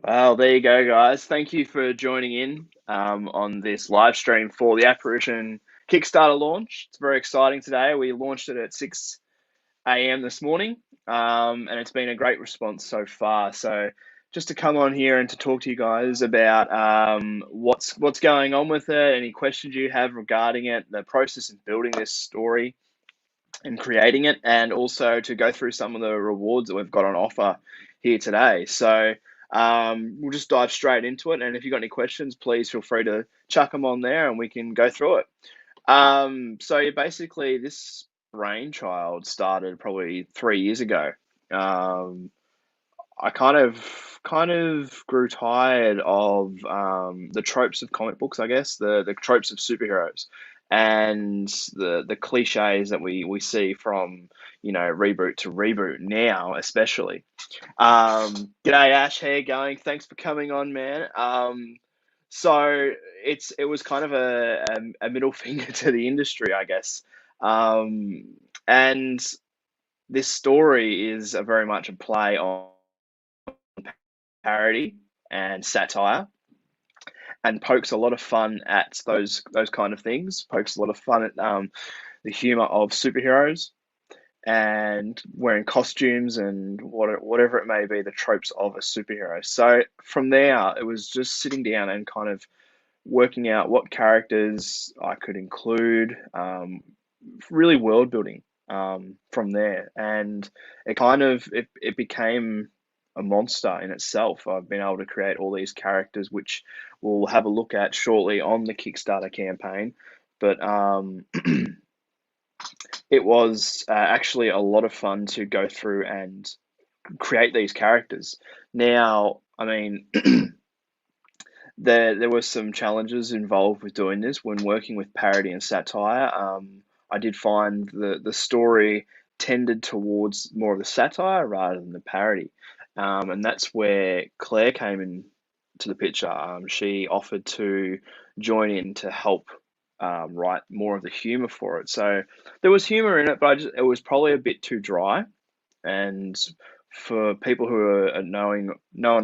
Well, there you go, guys. Thank you for joining in on this live stream for the Apparition Kickstarter launch. It's very exciting today. We launched it at 6 a.m. this morning, and it's been a great response so far. So, just to come on here and to talk to you guys about what's going on with it, any questions you have regarding it, the process of building this story and creating it, and also to go through some of the rewards that we've got on offer here today. So we'll just dive straight into it. And if you've got any questions, please feel free to chuck them on there and we can go through it. So yeah, basically, this brainchild started probably 3 years ago. I kind of grew tired of the tropes of comic books, I guess, the tropes of superheroes and the cliches that we see from, reboot to reboot now, especially. G'day Ash, how you going? Thanks for coming on, man. So it was kind of a middle finger to the industry, I guess. And this story is a very much a play on parody and satire, and pokes a lot of fun at those kind of things. Pokes a lot of fun at the humor of superheroes and wearing costumes and whatever it may be, the tropes of a superhero. So from there, it was just sitting down and kind of working out what characters I could include, really world building from there. And it became a monster in itself. I've been able to create all these characters, which we'll have a look at shortly on the Kickstarter campaign. But it was actually a lot of fun to go through and create these characters. Now, I mean, there were some challenges involved with doing this when working with parody and satire. I did find the story tended towards more of the satire rather than the parody, and that's where Claire came in to the picture. She offered to join in to help write more of the humor for it. So there was humor in it, but it was probably a bit too dry. And for people who are knowing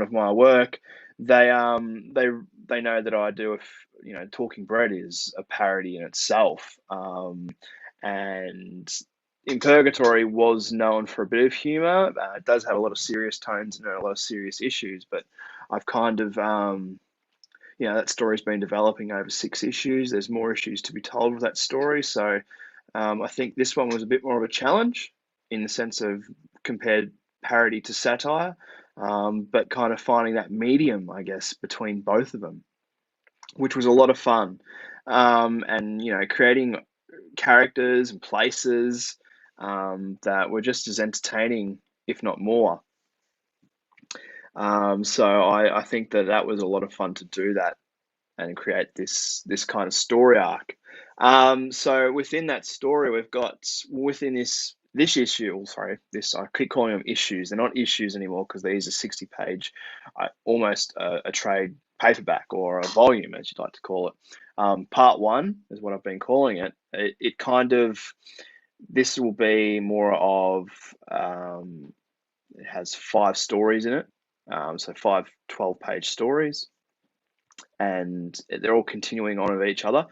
of my work, they know that I do Talking Bread is a parody in itself, and In Purgatory was known for a bit of humor. It does have a lot of serious tones and a lot of serious issues, but I've kind of that story's been developing over 6 issues. There's more issues to be told with that story, so I think this one was a bit more of a challenge in the sense of compared parody to satire, but kind of finding that medium, I guess, between both of them, which was a lot of fun. And creating characters and places that were just as entertaining, if not more. So I think that was a lot of fun to do that and create this kind of story arc. So within that story, we've got within this issue, sorry, this I keep calling them issues. They're not issues anymore because these are 60-page, almost a trade paperback or a volume, as you'd like to call it. Part one is what I've been calling it. It kind of this will be more of it has 5 stories in it, so 5 12-page stories, and they're all continuing on of each other.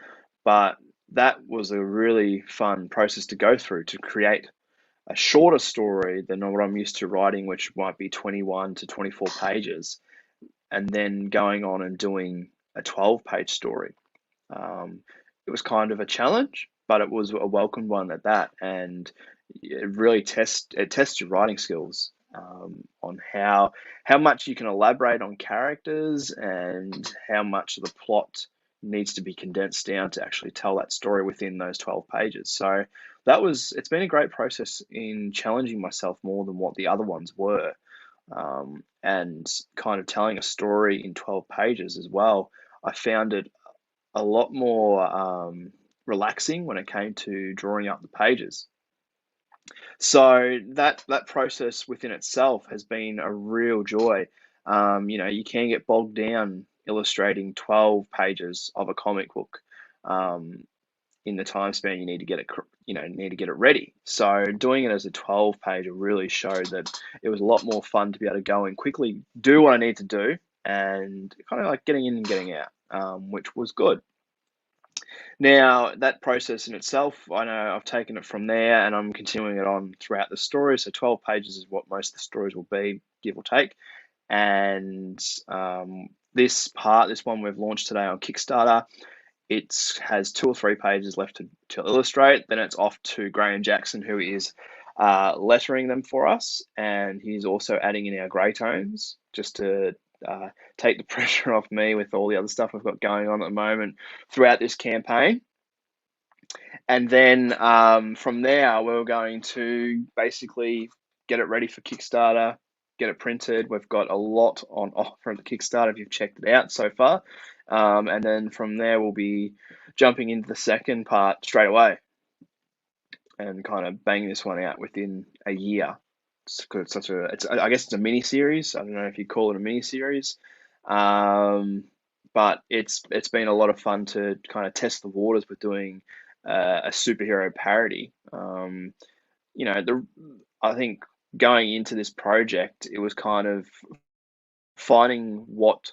But that was a really fun process to go through to create a shorter story than what I'm used to writing, which might be 21 to 24 pages, and then going on and doing a 12-page story. It was kind of a challenge, but it was a welcome one at that, and it really tests your writing skills on how much you can elaborate on characters and how much of the plot needs to be condensed down to actually tell that story within those 12 pages. So it's been a great process in challenging myself more than what the other ones were, and kind of telling a story in 12 pages as well. I found it a lot more relaxing when it came to drawing up the pages. So that process within itself has been a real joy. You can get bogged down illustrating 12 pages of a comic book in the time span you need to get it ready. So doing it as a 12 page really showed that it was a lot more fun to be able to go and quickly do what I need to do and kind of like getting in and getting out, which was good. Now, that process in itself, I know I've taken it from there and I'm continuing it on throughout the story. So 12 pages is what most of the stories will be, give or take. And this one we've launched today on Kickstarter, it has 2 or 3 pages left to illustrate. Then it's off to Graham Jackson, who is lettering them for us. And he's also adding in our grey tones just to take the pressure off me with all the other stuff I've got going on at the moment throughout this campaign. And then from there, we're going to basically get it ready for Kickstarter, get it printed. We've got a lot on offer at the Kickstarter if you've checked it out so far. And then from there, we'll be jumping into the second part straight away and kind of banging this one out within a year. I guess it's a mini series. I don't know if you call it a mini series, but it's been a lot of fun to kind of test the waters with doing a superhero parody. I think going into this project, it was kind of finding what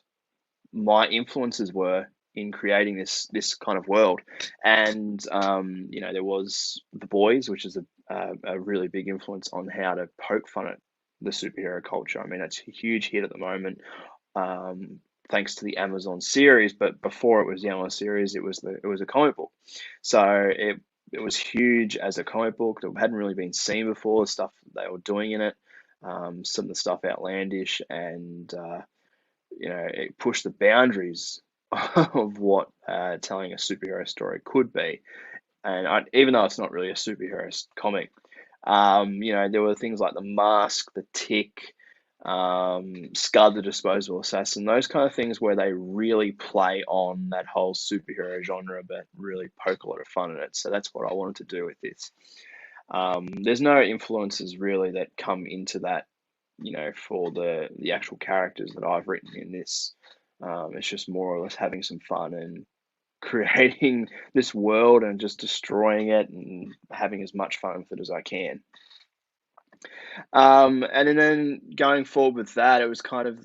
my influences were in creating this kind of world. And there was The Boys, which is a really big influence on how to poke fun at the superhero culture. I mean, it's a huge hit at the moment, thanks to the Amazon series. But before it was the Amazon series, it was a comic book. So it was huge as a comic book that hadn't really been seen before. The stuff they were doing in it, some of the stuff outlandish, and it pushed the boundaries of what telling a superhero story could be. And even though it's not really a superhero comic, there were things like The Mask, The Tick, Scud the Disposable Assassin, those kind of things where they really play on that whole superhero genre, but really poke a lot of fun in it. So that's what I wanted to do with this. There's no influences really that come into that, for the actual characters that I've written in this. It's just more or less having some fun and creating this world and just destroying it and having as much fun with it as I can. And then going forward with that, it was kind of,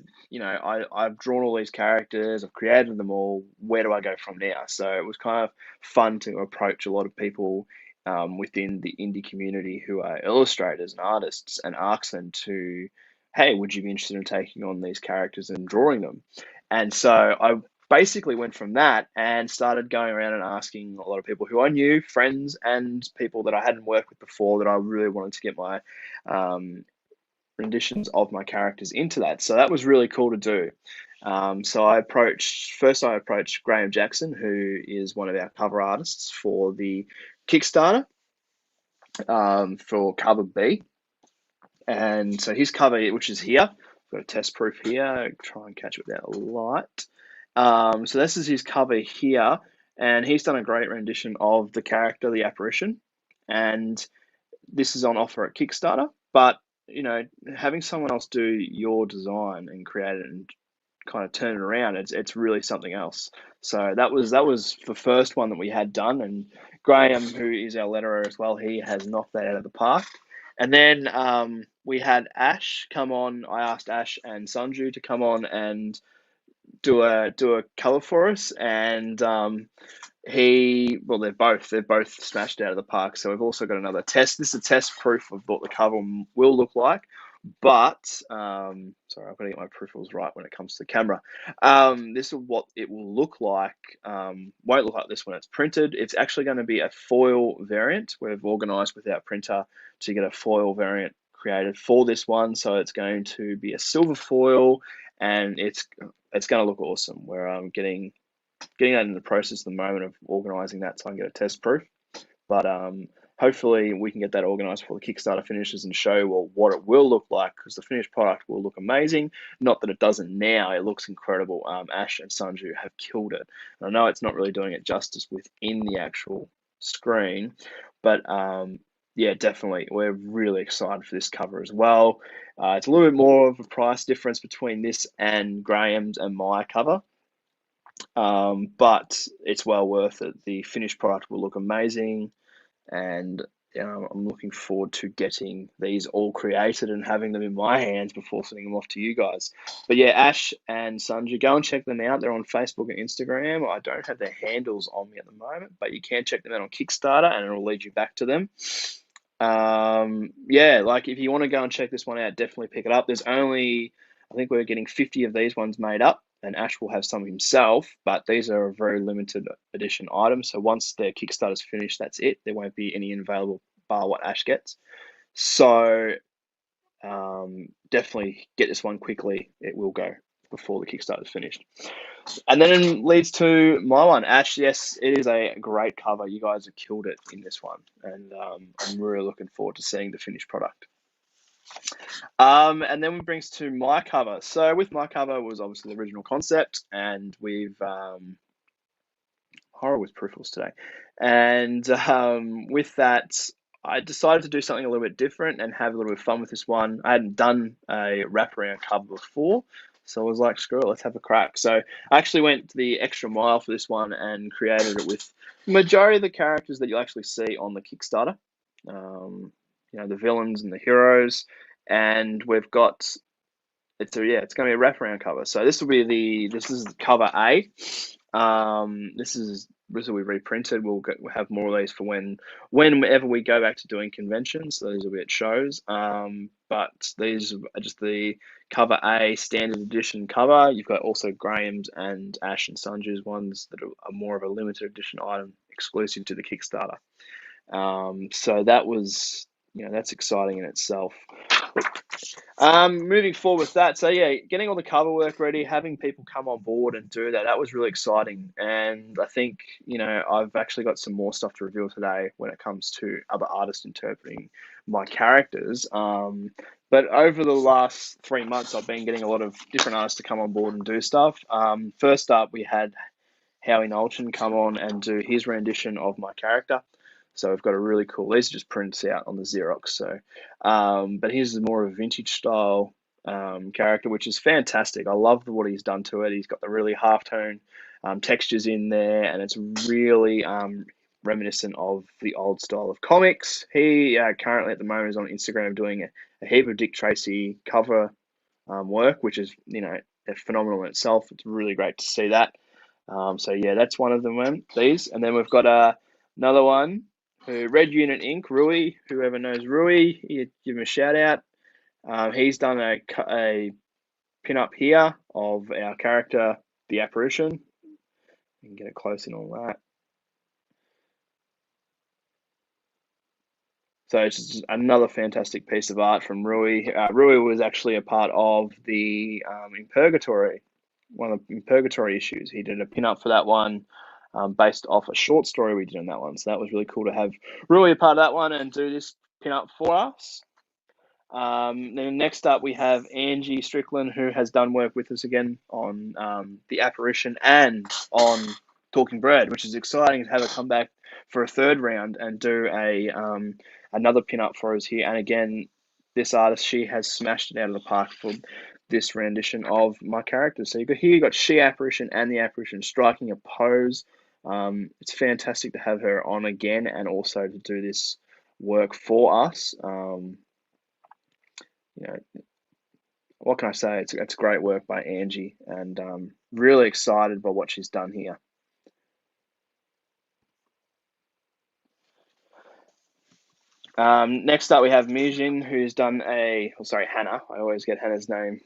I've drawn all these characters, I've created them all. Where do I go from now? So it was kind of fun to approach a lot of people within the indie community who are illustrators and artists and ask them to, hey, would you be interested in taking on these characters and drawing them? And so I basically went from that and started going around and asking a lot of people who I knew, friends and people that I hadn't worked with before, that I really wanted to get my renditions of my characters into that. So that was really cool to do. So I approached Graham Jackson, who is one of our cover artists for the Kickstarter, for cover B. And so his cover, which is here, I've got a test proof here, try and catch it without light. So this is his cover here, and he's done a great rendition of the character, the Apparition, and this is on offer at Kickstarter. But having someone else do your design and create it and kind of turn it around, it's really something else. So that was the first one that we had done, and Graham, who is our letterer as well, he has knocked that out of the park. And then we had Ash come on. I asked Ash and Sanju to come on and do a cover for us, and they're both smashed out of the park. So we've also got another test. This is a test proof of what the cover will look like. But sorry, I've got to get my peripherals right when it comes to the camera. This is what it will look like. Won't look like this when it's printed. It's actually going to be a foil variant. We've organised with our printer to get a foil variant created for this one. So it's going to be a silver foil, and it's going to look awesome. We're getting that in the process at the moment of organising that so I can get a test proof. But hopefully we can get that organised before the Kickstarter finishes and show what it will look like, because the finished product will look amazing. Not that it doesn't now, it looks incredible. Ash and Sanju have killed it. And I know it's not really doing it justice within the actual screen, but yeah, definitely. We're really excited for this cover as well. It's a little bit more of a price difference between this and Graham's and my cover. But it's well worth it. The finished product will look amazing, and I'm looking forward to getting these all created and having them in my hands before sending them off to you guys. But yeah, Ash and Sanju, go and check them out. They're on Facebook and Instagram. I don't have their handles on me at the moment, but you can check them out on Kickstarter and it'll lead you back to them. Yeah, like if you want to go and check this one out, definitely pick it up. There's only, I think we're getting 50 of these ones made up, and Ash will have some himself, but these are a very limited edition items. So once their Kickstarter's finished, that's it. There won't be any available bar what Ash gets. So definitely get this one quickly. It will go before the Kickstarter's finished. And then it leads to my one, Ash. Yes, it is a great cover. You guys have killed it in this one, and I'm really looking forward to seeing the finished product. And then it brings to my cover. So with my cover was obviously the original concept, and we've horror with peripherals today, and with that, I decided to do something a little bit different and have a little bit of fun with this one. I hadn't done a wraparound cover before, so I was like, screw it, let's have a crack. So I actually went the extra mile for this one and created it with the majority of the characters that you'll actually see on the Kickstarter. You know, the villains and the heroes, and we've got it's going to be a wraparound cover. So this is cover A. This will be reprinted. We'll have more of these for whenever we go back to doing conventions. So these will be at shows. But these are just the cover A standard edition cover. You've got also Graham's and Ash and Sanju's ones that are more of a limited edition item exclusive to the Kickstarter. So that was, that's exciting in itself. Moving forward with that, so yeah, getting all the cover work ready, having people come on board and do that was really exciting. And I think, I've actually got some more stuff to reveal today when it comes to other artists interpreting my characters. But over the last 3 months, I've been getting a lot of different artists to come on board and do stuff. First up, we had Howie Knowlton come on and do his rendition of my character. So we've got a really cool, these are just prints out on the Xerox. So, but his is more of a vintage style character, which is fantastic. I love what he's done to it. He's got the really halftone textures in there, and it's really reminiscent of the old style of comics. He currently at the moment is on Instagram doing a heap of Dick Tracy cover work, which is, phenomenal in itself. It's really great to see that. So yeah, that's one of them. These, and then we've got another one. Red Unit Inc. Rui, whoever knows Rui, you give him a shout out. He's done a pin up here of our character, the Apparition. You can get it close in all that. So it's just another fantastic piece of art from Rui. Rui was actually a part of the In Purgatory, one of the In Purgatory issues. He did a pin up for that one. Based off a short story we did on that one. So that was really cool to have Rui a part of that one and do this pin-up for us. Then next up we have Angie Strickland, who has done work with us again on The Apparition and on Talking Bread, which is exciting to have her come back for a third round and do another pin-up for us here. And again, this artist, she has smashed it out of the park for this rendition of my character. So you got She Apparition and the Apparition striking a pose. It's fantastic to have her on again and also to do this work for us. What can I say? It's great work by Angie, and really excited by what she's done here. Next up, we have Mijin, who's done Hannah. I always get Hannah's name,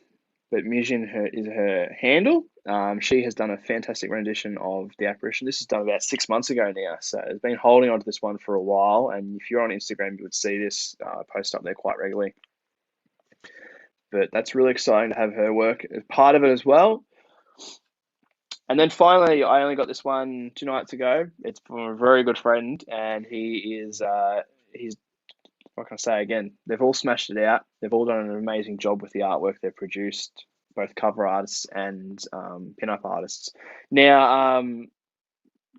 but Mijin is her handle. She has done a fantastic rendition of The Apparition. This is done about 6 months ago now, so it's been holding on to this one for a while. And if you're on Instagram, you would see this post up there quite regularly. But that's really exciting to have her work as part of it as well. And then finally, I only got this one 2 nights ago. It's from a very good friend, and he's what can I say again? They've all smashed it out. They've all done an amazing job with the artwork they've produced, both cover artists and pin-up artists. Now,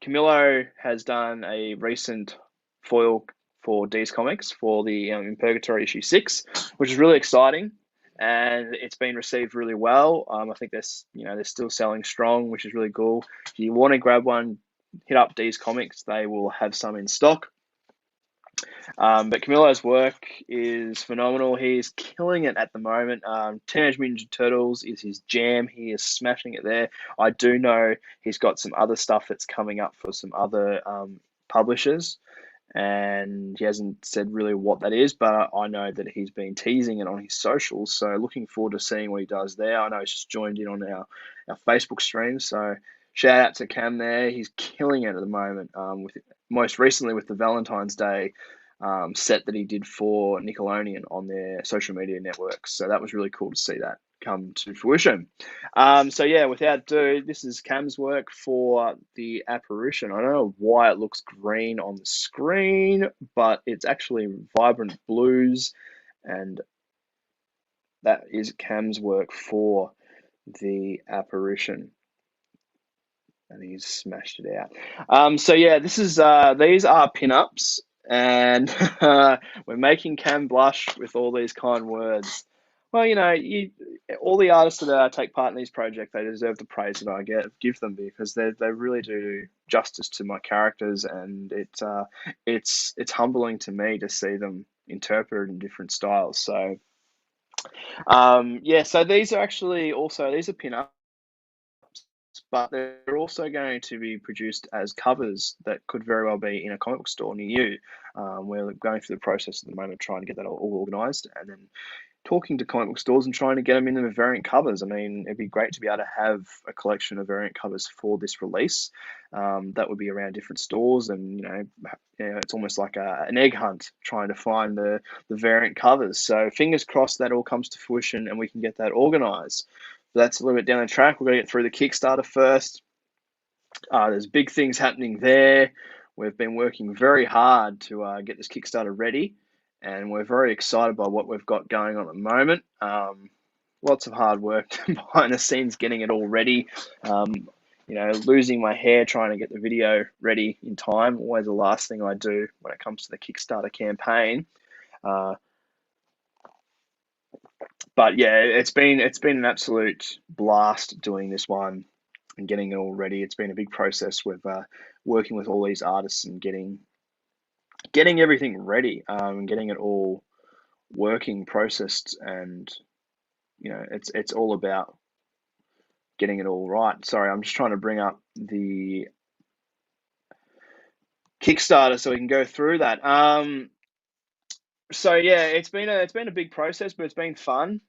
Camilo has done a recent foil for D's Comics for the In Purgatory issue 6, which is really exciting, and it's been received really well. I think they're still selling strong, which is really cool. If you want to grab one, hit up D's Comics. They will have some in stock. But Camilo's work is phenomenal. He is killing it at the moment. Teenage Mutant Ninja Turtles is his jam. He is smashing it there. I do know he's got some other stuff that's coming up for some other publishers, and he hasn't said really what that is, but I know that he's been teasing it on his socials. So looking forward to seeing what he does there. I know he's just joined in on our Facebook stream. So shout out to Cam there. He's killing it at the moment. With most recently with the Valentine's Day set that he did for Nickelodeon on their social media networks. So that was really cool to see that come to fruition. So yeah, without ado, this is Cam's work for the Apparition. I don't know why it looks green on the screen, but it's actually vibrant blues, and that is Cam's work for the Apparition. And he's smashed it out. So yeah, this is these are pinups, and we're making Cam blush with all these kind words. Well, all the artists that take part in these projects, they deserve the praise that I give them, because they really do justice to my characters, and it's humbling to me to see them interpreted in different styles. So yeah, so these are pinups, but they're also going to be produced as covers that could very well be in a comic book store near you. We're going through the process at the moment, trying to get that all organised, and then talking to comic book stores and trying to get them in the variant covers. I mean, it'd be great to be able to have a collection of variant covers for this release. That would be around different stores, and it's almost like an egg hunt trying to find the variant covers. So fingers crossed that all comes to fruition and we can get that organised. That's a little bit down the track. We're going to get through the Kickstarter first. There's big things happening there. We've been working very hard to get this Kickstarter ready, and we're very excited by what we've got going on at the moment. Lots of hard work behind the scenes getting it all ready. Losing my hair trying to get the video ready in time. Always the last thing I do when it comes to the Kickstarter campaign. But yeah, it's been an absolute blast doing this one and getting it all ready. It's been a big process with working with all these artists and getting everything ready, and getting it all working, processed, and it's all about getting it all right. Sorry, I'm just trying to bring up the Kickstarter so we can go through that. So yeah, it's been a big process, but it's been fun.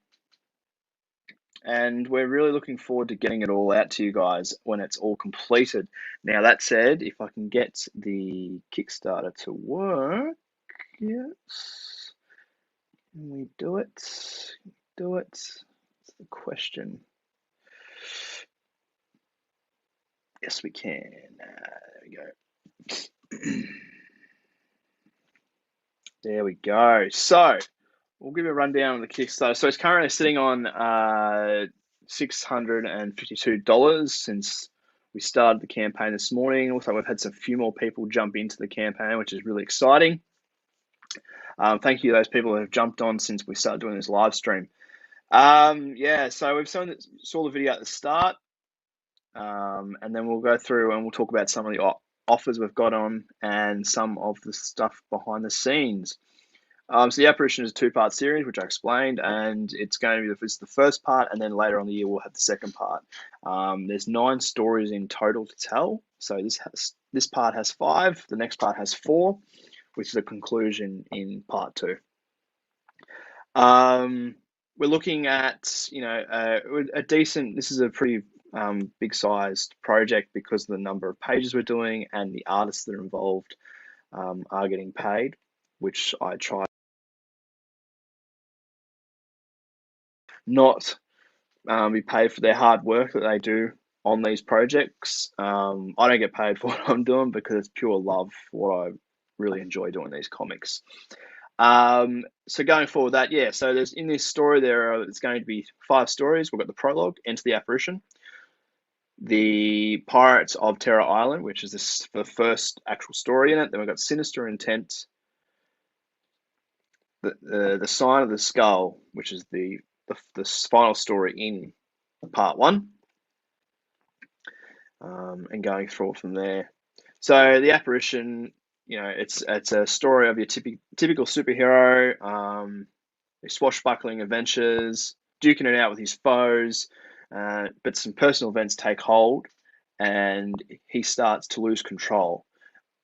And we're really looking forward to getting it all out to you guys when it's all completed. Now, that said, if I can get the Kickstarter to work, yes, can we do it? Do it? That's the question. Yes, we can. There we go. There we go. So, we'll give you a rundown of the Kickstarter. So it's currently sitting on $652 since we started the campaign this morning. Also, we've had a few more people jump into the campaign, which is really exciting. Thank you to those people who have jumped on since we started doing this live stream. Yeah, so we've saw the video at the start, and then we'll go through and we'll talk about some of the offers we've got on and some of the stuff behind the scenes. So the Apparition is a two-part series, which I explained, and it's going to be the first part, and then later on the year we'll have the second part. There's 9 stories in total to tell. So this part has 5, the next part has 4, with the conclusion in part 2. We're looking at a decent. This is a pretty big-sized project because of the number of pages we're doing and the artists that are involved are getting paid, which I try not be paid for their hard work that they do on these projects. I don't get paid for what I'm doing because it's pure love for what I really enjoy doing these comics. So going forward that, yeah, so there's in this story there's going to be 5 stories. We've got the prologue, Enter the Apparition, the Pirates of Terror Island, which is the first actual story in it. Then we've got Sinister Intent, the Sign of the Skull, which is the final story in part 1, and going through from there. So the Apparition, it's a story of your typical superhero, his swashbuckling adventures, duking it out with his foes, but some personal events take hold, and he starts to lose control.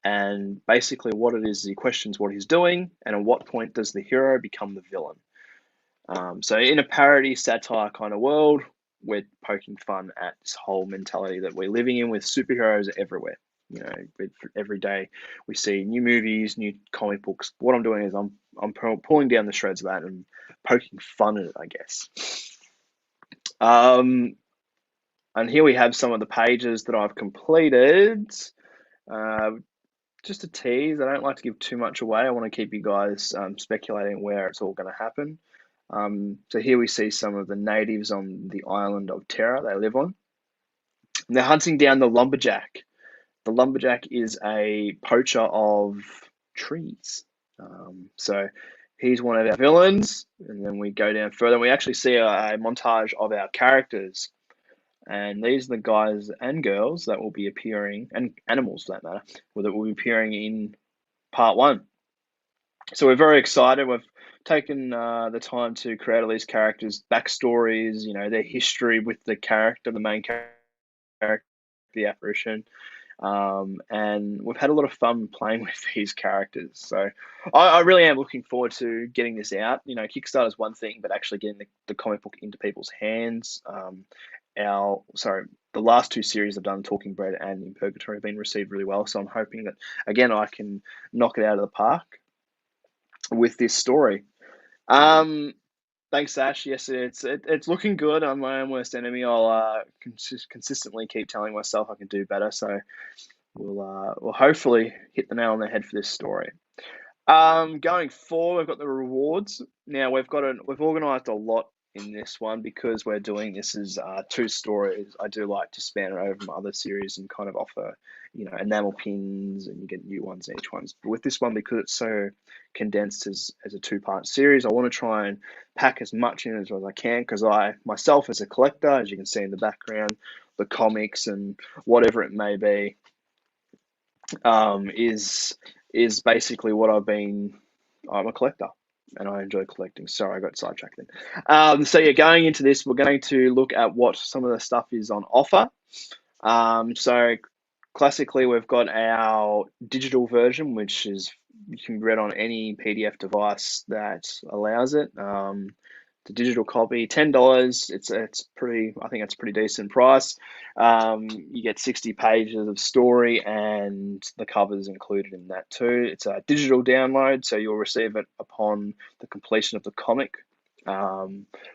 And basically, what it is, he questions what he's doing, and at what point does the hero become the villain? So, in a parody, satire kind of world, we're poking fun at this whole mentality that we're living in with superheroes everywhere. Every day we see new movies, new comic books. What I'm doing is I'm pulling down the shreds of that and poking fun at it, I guess. And here we have some of the pages that I've completed. Just a tease. I don't like to give too much away. I want to keep you guys speculating where it's all going to happen. So here we see some of the natives on the island of Terra they live on. And they're hunting down the lumberjack. The lumberjack is a poacher of trees. So he's one of our villains. And then we go down further and we actually see a montage of our characters. And these are the guys and girls that will be appearing, and animals for that matter, that will be appearing in part 1. So we're very excited. We've taken the time to create all these characters' backstories, their history with the main character, the Apparition. And we've had a lot of fun playing with these characters. So I really am looking forward to getting this out. Kickstarter is one thing, but actually getting the comic book into people's hands. The last 2 series I've done, Talking Bread and In Purgatory, have been received really well. So I'm hoping that, again, I can knock it out of the park with this story. Thanks, Ash. Yes, it's looking good. I'm my own worst enemy. I'll consistently keep telling myself I can do better. So we'll hopefully hit the nail on the head for this story. Going forward, we've got the rewards. Now we've organised a lot in this one because we're doing this as 2 stories. I do like to span it over my other series and kind of offer, enamel pins, and you get new ones in each one. But with this one, because it's so condensed as a 2-part series, I want to try and pack as much in as I can, because I myself, as a collector, as you can see in the background, the comics and whatever it may be, is basically what I'm a collector, and I enjoy collecting. Sorry, I got sidetracked then. So yeah, going into this, we're going to look at what some of the stuff is on offer. So classically, we've got our digital version, which you can read on any PDF device that allows it. The digital copy, $10. It's pretty. I think it's a pretty decent price. You get 60 pages of story, and the cover's included in that too. It's a digital download, so you'll receive it upon the completion of the comic.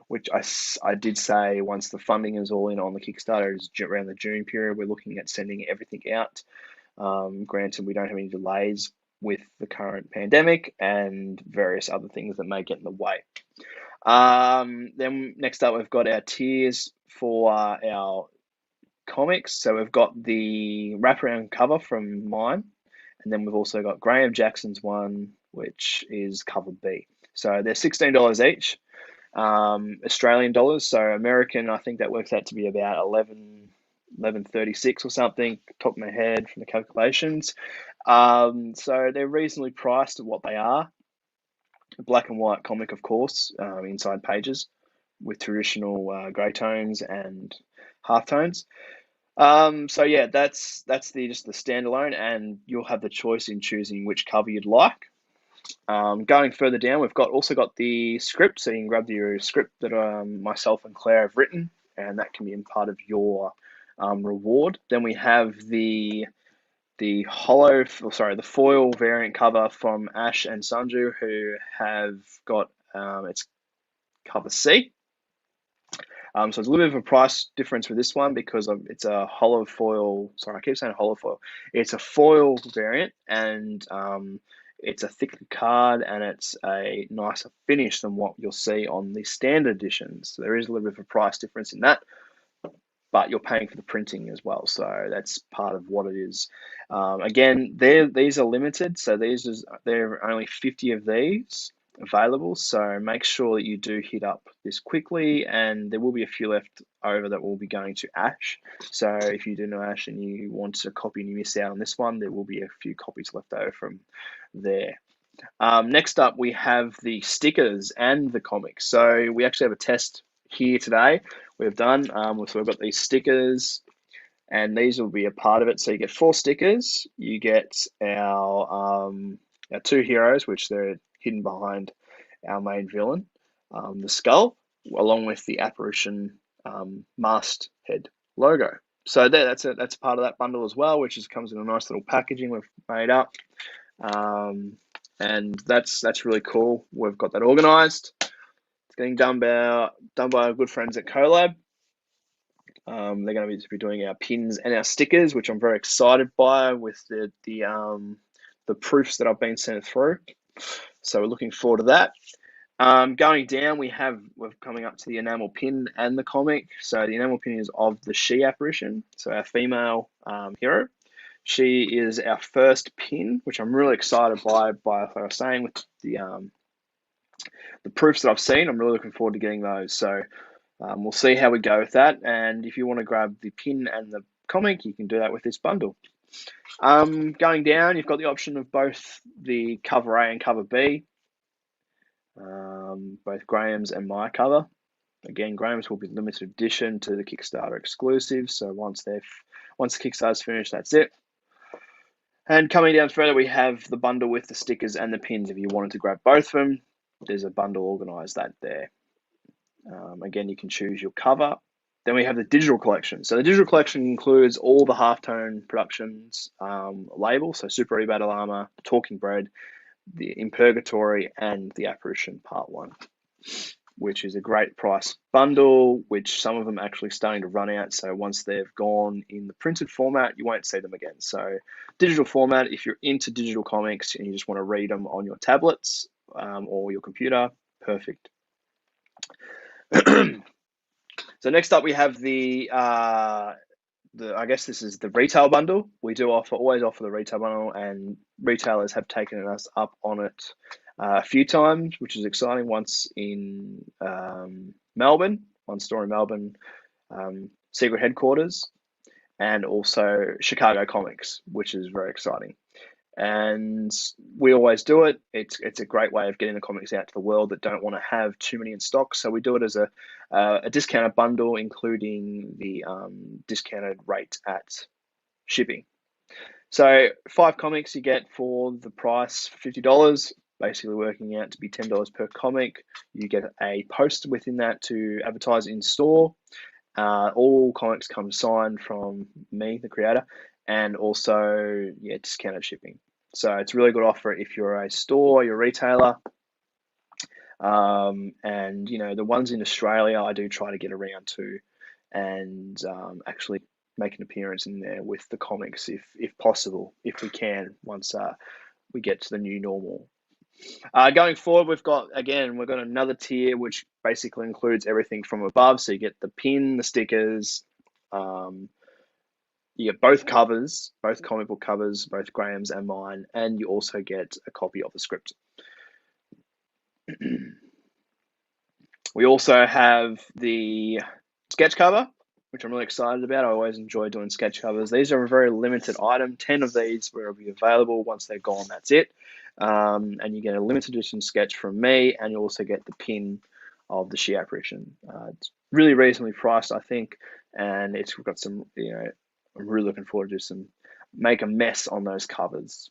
Which I did say, once the funding is all in on the Kickstarter, is around the June period. We're looking at sending everything out. Granted, we don't have any delays with the current pandemic and various other things that may get in the way. Then next up, we've got our tiers for our comics. So we've got the wraparound cover from mine, and then we've also got Graham Jackson's one, which is cover B. So they're $16 each, Australian dollars. So American, I think that works out to be about 11.36 or something, top of my head from the calculations. So they're reasonably priced at what they are. Black and white comic, of course, inside pages with traditional grey tones and half tones. So yeah, that's just the standalone, and you'll have the choice in choosing which cover you'd like. Going further down, we've also got the script, so you can grab your script that myself and Claire have written, and that can be part of your reward. Then we have the foil variant cover from Ash and Sanju, who have got its cover C. So it's a little bit of a price difference with this one because it's a hollow foil. Sorry, I keep saying hollow foil. It's a foil variant, and it's a thicker card, and it's a nicer finish than what you'll see on the standard editions. So there is a little bit of a price difference in that, but you're paying for the printing as well. So that's part of what it is. Again, these are limited, so there are only 50 of these. available, so make sure that you do hit up this quickly, and there will be a few left over that will be going to Ash. So if you do know Ash and you want a copy and you miss out on this one, there will be a few copies left over from there. Next up, we have the stickers and the comics. So we actually have a test here today we've done. So we've got these stickers, and these will be a part of it. So you get 4 stickers. You get our 2 heroes, which they're hidden behind our main villain, the skull, along with the Apparition masthead logo. So that's part of that bundle as well, which comes in a nice little packaging we've made up. And that's really cool. We've got that organised. It's getting done by our good friends at Collab. They're going to be doing our pins and our stickers, which I'm very excited by, with the proofs that I've been sent through. So we're looking forward to that. Going down, we're coming up to the Enamel Pin and the comic. So the Enamel Pin is of the She Apparition, so our female hero. She is our first pin, which I'm really excited by. Like I was saying, with the proofs that I've seen, I'm really looking forward to getting those. So we'll see how we go with that. And if you want to grab the pin and the comic, you can do that with this bundle. Going down, you've got the option of both the cover A and cover B, both Graham's and my cover. Again, Graham's will be limited edition to the Kickstarter exclusive. So once the Kickstarter's finished, that's it. And coming down further, we have the bundle with the stickers and the pins. If you wanted to grab both of them, there's a bundle organised that there. Again, you can choose your cover. Then we have the digital collection. So the digital collection includes all the Halftone Productions labels, so Super Ready Battle Armor, Talking Bread, the In Purgatory, and the Apparition Part 1, which is a great price bundle, which some of them are actually starting to run out. So once they've gone in the printed format, you won't see them again. So digital format, if you're into digital comics and you just want to read them on your tablets or your computer, perfect. So next up, we have I guess this is the retail bundle. We do always offer the retail bundle, and retailers have taken us up on it a few times, which is exciting. Once in Melbourne, one store in Melbourne, Secret Headquarters, and also Chicago Comics, which is very exciting. And we always do it. It's a great way of getting the comics out to the world that don't want to have too many in stock. So we do it as a discounted bundle, including the discounted rate at shipping. So 5 comics you get for the price, $50, basically working out to be $10 per comic. You get a poster within that to advertise in store. All comics come signed from me, the creator, and also discounted shipping. So it's a really good offer if you're a store, you're a retailer. And the ones in Australia I do try to get around to, and actually make an appearance in there with the comics if possible, if we can, once we get to the new normal. Going forward, we've got another tier which basically includes everything from above. So you get the pin, the stickers, you get both covers, both comic book covers, both Graham's and mine, and you also get a copy of the script. We also have the sketch cover, which I'm really excited about. I always enjoy doing sketch covers. These are a very limited item. 10 of these will be available. Once they're gone, that's it. And you get a limited edition sketch from me, and you also get the pin of the She Apparition. It's really reasonably priced, I think, and it's got some, I'm really looking forward to make a mess on those covers.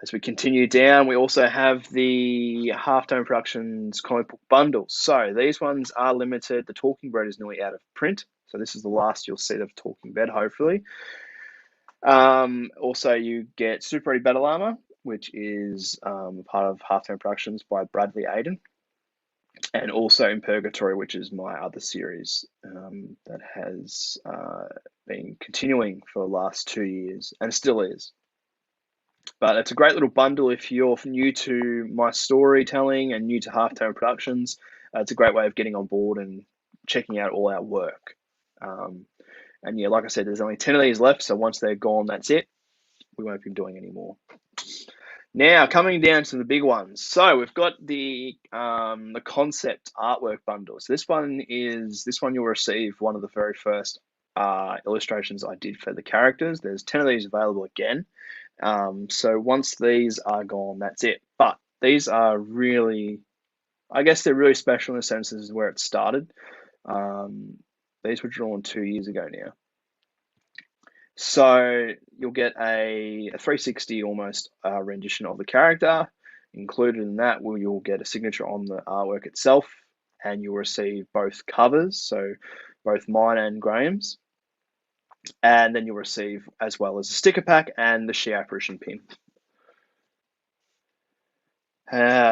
As we continue down, we also have the Halftone Productions comic book bundles. So these ones are limited. The Talking Bread is nearly out of print, so this is the last you'll see of Talking Bread, hopefully. Also, you get Super Ready Battle Armor, which is part of Halftone Productions by Bradley Aiden, and also In Purgatory, which is my other series that has been continuing for the last 2 years and still is. But it's a great little bundle if you're new to my storytelling and new to Halftone Productions. It's a great way of getting on board and checking out all our work. And like I said, there's only 10 of these left, so once they're gone, that's it. We won't be doing any more. Now coming down to the big ones. So we've got the concept artwork bundle. So this one you'll receive one of the very first illustrations I did for the characters. There's 10 of these available again. So once these are gone, that's it. But these are really, I guess they're really special in the sense this is where it started. These were drawn 2 years ago now. So you'll get a 360 almost rendition of the character. Included in that, you'll get a signature on the artwork itself, and you'll receive both covers, so both mine and Graham's. And then you'll receive as well as a sticker pack and the sheer Apparition pin.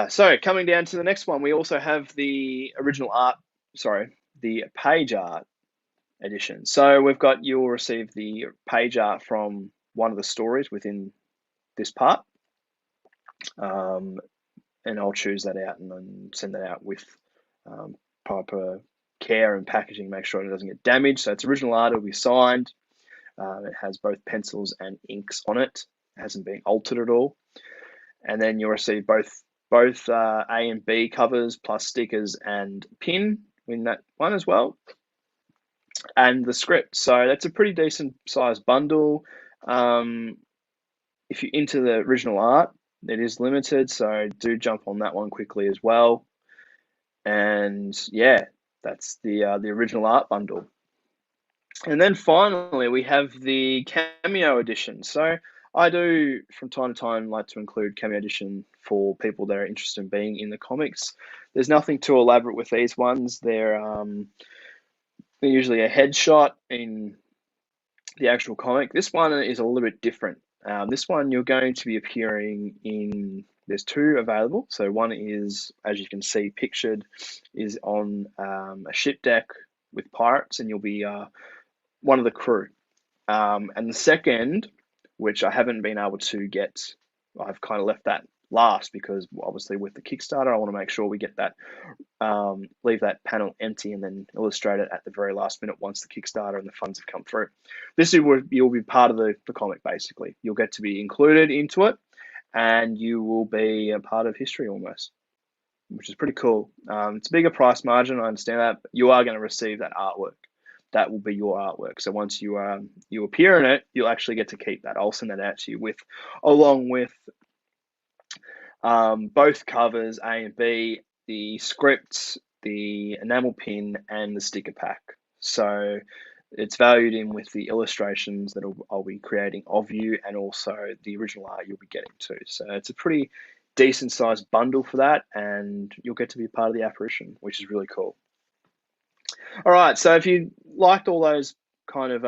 So coming down to the next one, we also have the page art edition. So you'll receive the page art from one of the stories within this part. And I'll choose that out and then send that out with proper care and packaging, make sure it doesn't get damaged. So it's original art, it'll be signed. It has both pencils and inks on it. It hasn't been altered at all. And then you'll receive both A and B covers plus stickers and pin in that one as well. And the script. So that's a pretty decent sized bundle. If you're into the original art, it is limited, so do jump on that one quickly as well. And yeah, that's the original art bundle. And then finally, we have the Cameo Edition. So I do, from time to time, like to include Cameo Edition for people that are interested in being in the comics. There's nothing too elaborate with these ones. They're usually a headshot in the actual comic. This one is a little bit different. This one you're going to be appearing in, there's 2 available. So one is, as you can see pictured, is on a ship deck with pirates, and you'll be one of the crew. And the second, which I haven't been able to get, I've kind of left that last because obviously with the Kickstarter, I want to make sure we get that, leave that panel empty and then illustrate it at the very last minute once the Kickstarter and the funds have come through. You'll be part of the comic basically. You'll get to be included into it, and you will be a part of history almost, which is pretty cool. It's a bigger price margin, I understand that, but you are going to receive that artwork. That will be your artwork. So once you appear in it, you'll actually get to keep that. I'll send that out to you along with both covers, A and B, the script, the enamel pin, and the sticker pack. So it's valued in with the illustrations that I'll be creating of you, and also the original art you'll be getting too. So it's a pretty decent sized bundle for that, and you'll get to be part of the Apparition, which is really cool. All right, so if you liked all those kind of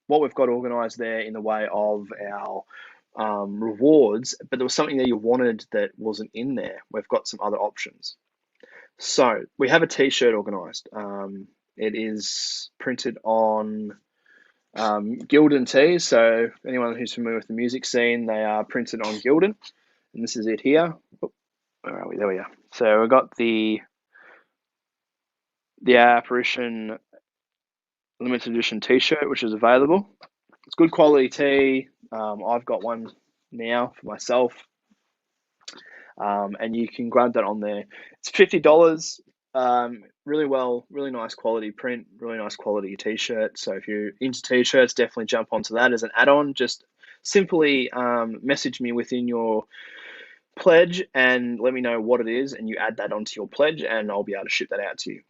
what we've got organized there in the way of our rewards, but there was something that you wanted that wasn't in there, we've got some other options. So we have a t-shirt organized. It is printed on Gildan tees. So anyone who's familiar with the music scene, they are printed on Gildan, and this is it here. Oh, where are we? There we are. So we've got the Apparition limited edition t-shirt, which is available. It's good quality tee. I've got one now for myself, and you can grab that on there. It's $50. Really nice quality print, really nice quality t-shirt. So if you're into t-shirts, definitely jump onto that as an add-on. Just simply message me within your pledge and let me know what it is, and you add that onto your pledge, and I'll be able to ship that out to you.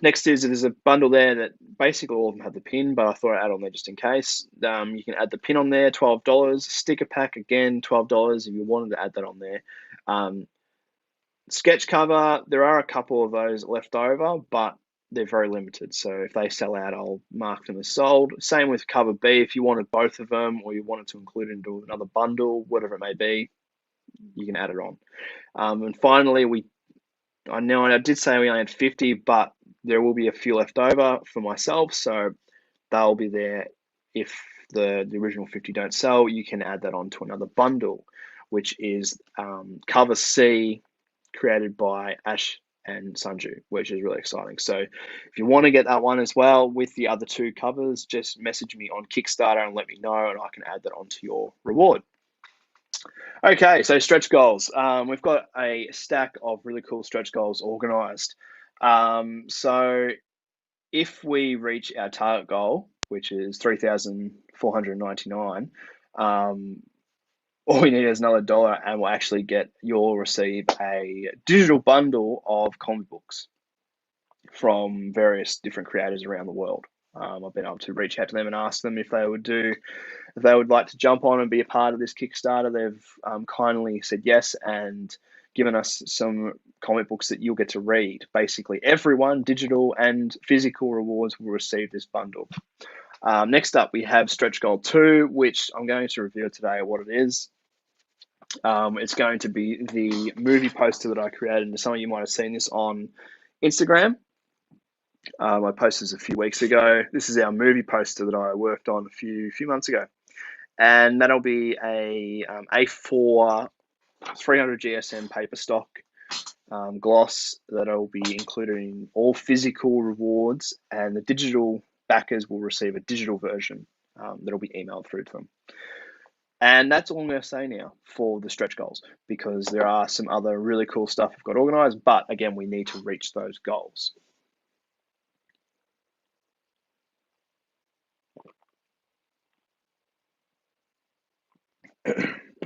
Next there's a bundle there that basically all of them have the pin, but I thought I'd add on there just in case. You can add the pin on there, $12. Sticker pack, again, $12 if you wanted to add that on there. Sketch cover, there are a couple of those left over, but they're very limited. So if they sell out, I'll mark them as sold. Same with cover B. If you wanted both of them, or you wanted to include it into another bundle, whatever it may be, you can add it on. And finally, I know I did say we only had 50, but there will be a few left over for myself, so they'll be there. If the original 50 don't sell, you can add that on to another bundle, which is cover C, created by Ash and Sanju, which is really exciting. So if you want to get that one as well with the other 2 covers, just message me on Kickstarter and let me know, and I can add that onto your reward. Okay, so stretch goals. We've got a stack of really cool stretch goals organized. So if we reach our target goal, which is 3,499, um, all we need is another dollar, and we'll actually you'll receive a digital bundle of comic books from various different creators around the world. I've been able to reach out to them and ask them if they would like to jump on and be a part of this Kickstarter. They've kindly said yes and given us some comic books that you'll get to read. Basically, everyone, digital and physical rewards, will receive this bundle. Next up, we have Stretch Goal 2, which I'm going to reveal today what it is. It's going to be the movie poster that I created, and some of you might have seen this on Instagram. I posted this a few weeks ago. This is our movie poster that I worked on a few months ago, and that'll be a A4 300 GSM paper stock gloss that'll be included in all physical rewards, and the digital backers will receive a digital version that'll be emailed through to them. And that's all I'm going to say now for the stretch goals, because there are some other really cool stuff I've got organized, but again, we need to reach those goals.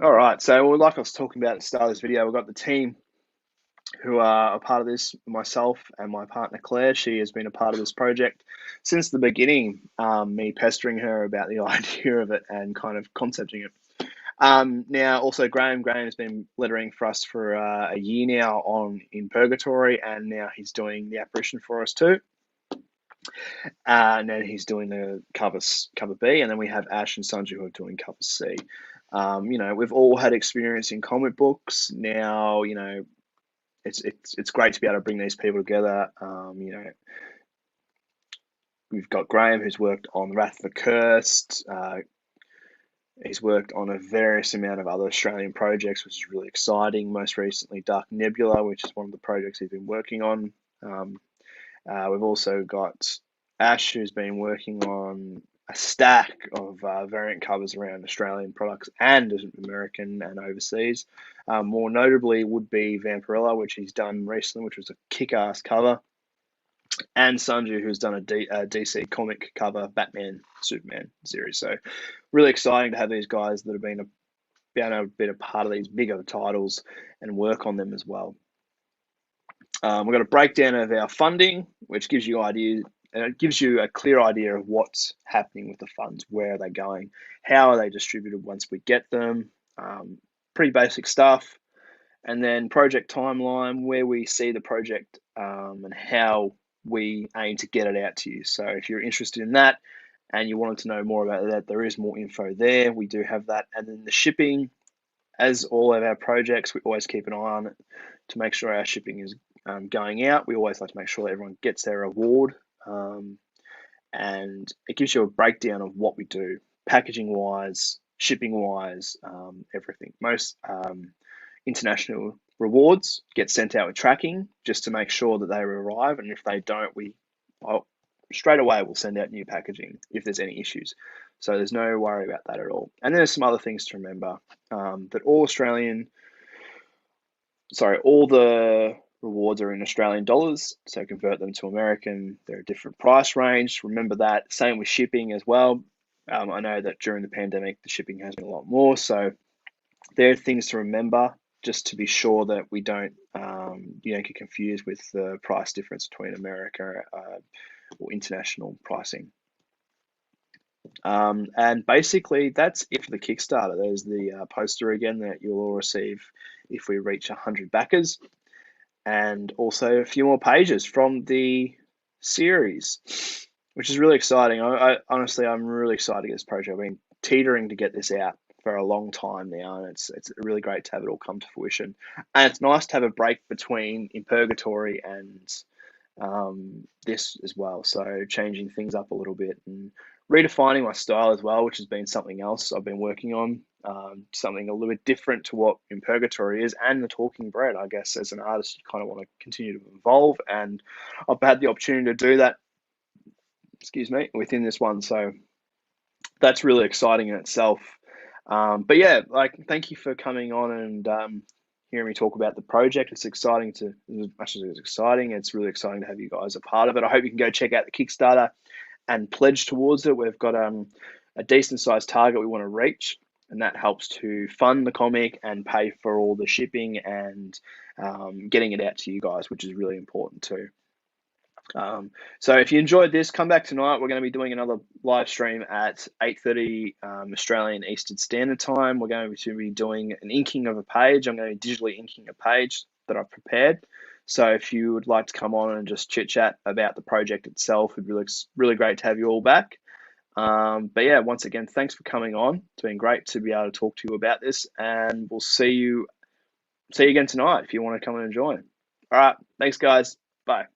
All right, so like I was talking about at the start of this video, we've got the team who are a part of this, myself and my partner Claire. She has been a part of this project since the beginning, me pestering her about the idea of it and kind of concepting it. Now, also Graham has been lettering for us for a year now in Purgatory, and now he's doing the Apparition for us too. And then he's doing the cover B, and then we have Ash and Sanju who are doing cover C. We've all had experience in comic books. Now, it's great to be able to bring these people together. We've got Graham, who's worked on Wrath of the Cursed. He's worked on a various amount of other Australian projects, which is really exciting. Most recently, Dark Nebula, which is one of the projects he's been working on. We've also got Ash, who's been working on a stack of variant covers around Australian products and American and overseas. More notably would be Vampirella, which he's done recently, which was a kick-ass cover. And Sanju, who's done a DC comic cover, Batman, Superman series. So really exciting to have these guys that have been able to be a part of these bigger titles and work on them as well. We've got a breakdown of our funding, which gives you a clear idea of what's happening with the funds, where are they going, how are they distributed once we get them. Pretty basic stuff. And then project timeline, where we see the project and how we aim to get it out to you. So if you're interested in that and you wanted to know more about that, there is more info there. We do have that. And then the shipping, as all of our projects, we always keep an eye on it to make sure our shipping is going out. We always like to make sure that everyone gets their reward. And it gives you a breakdown of what we do, packaging wise, shipping wise, everything. Most international rewards get sent out with tracking just to make sure that they arrive, and if they don't, straight away we'll send out new packaging if there's any issues. So there's no worry about that at all. And there's some other things to remember, that all the rewards are in Australian dollars, so convert them to American. They're a different price range. Remember that. Same with shipping as well. I know that during the pandemic, the shipping has been a lot more, so there are things to remember just to be sure that we don't get confused with the price difference between America or international pricing. And basically, that's it for the Kickstarter. There's the poster again that you'll all receive if we reach 100 backers, and also a few more pages from the series, which is really exciting. Honestly, I'm really excited to get this project. I've been teetering to get this out for a long time now, and it's really great to have it all come to fruition. And it's nice to have a break between In Purgatory and this as well. So changing things up a little bit and redefining my style as well, which has been something else I've been working on. Something a little bit different to what In Purgatory is, and the Talking Bread. I guess as an artist, you kind of want to continue to evolve, and I've had the opportunity to do that. Within this one, so that's really exciting in itself. But yeah, like thank you for coming on and hearing me talk about the project. It's exciting to, as much as it's exciting, it's really exciting to have you guys a part of it. I hope you can go check out the Kickstarter and pledge towards it. We've got a decent sized target we want to reach, and that helps to fund the comic and pay for all the shipping and getting it out to you guys, which is really important too. So if you enjoyed this, come back tonight. We're going to be doing another live stream at 8:30 Australian Eastern Standard Time. We're going to be doing an inking of a page. I'm going to be digitally inking a page that I've prepared. So if you would like to come on and just chit chat about the project itself, it'd be really great to have you all back. But yeah, once again, thanks for coming on. It's been great to be able to talk to you about this, and we'll see you again tonight if you want to come and join. All right, thanks guys. Bye.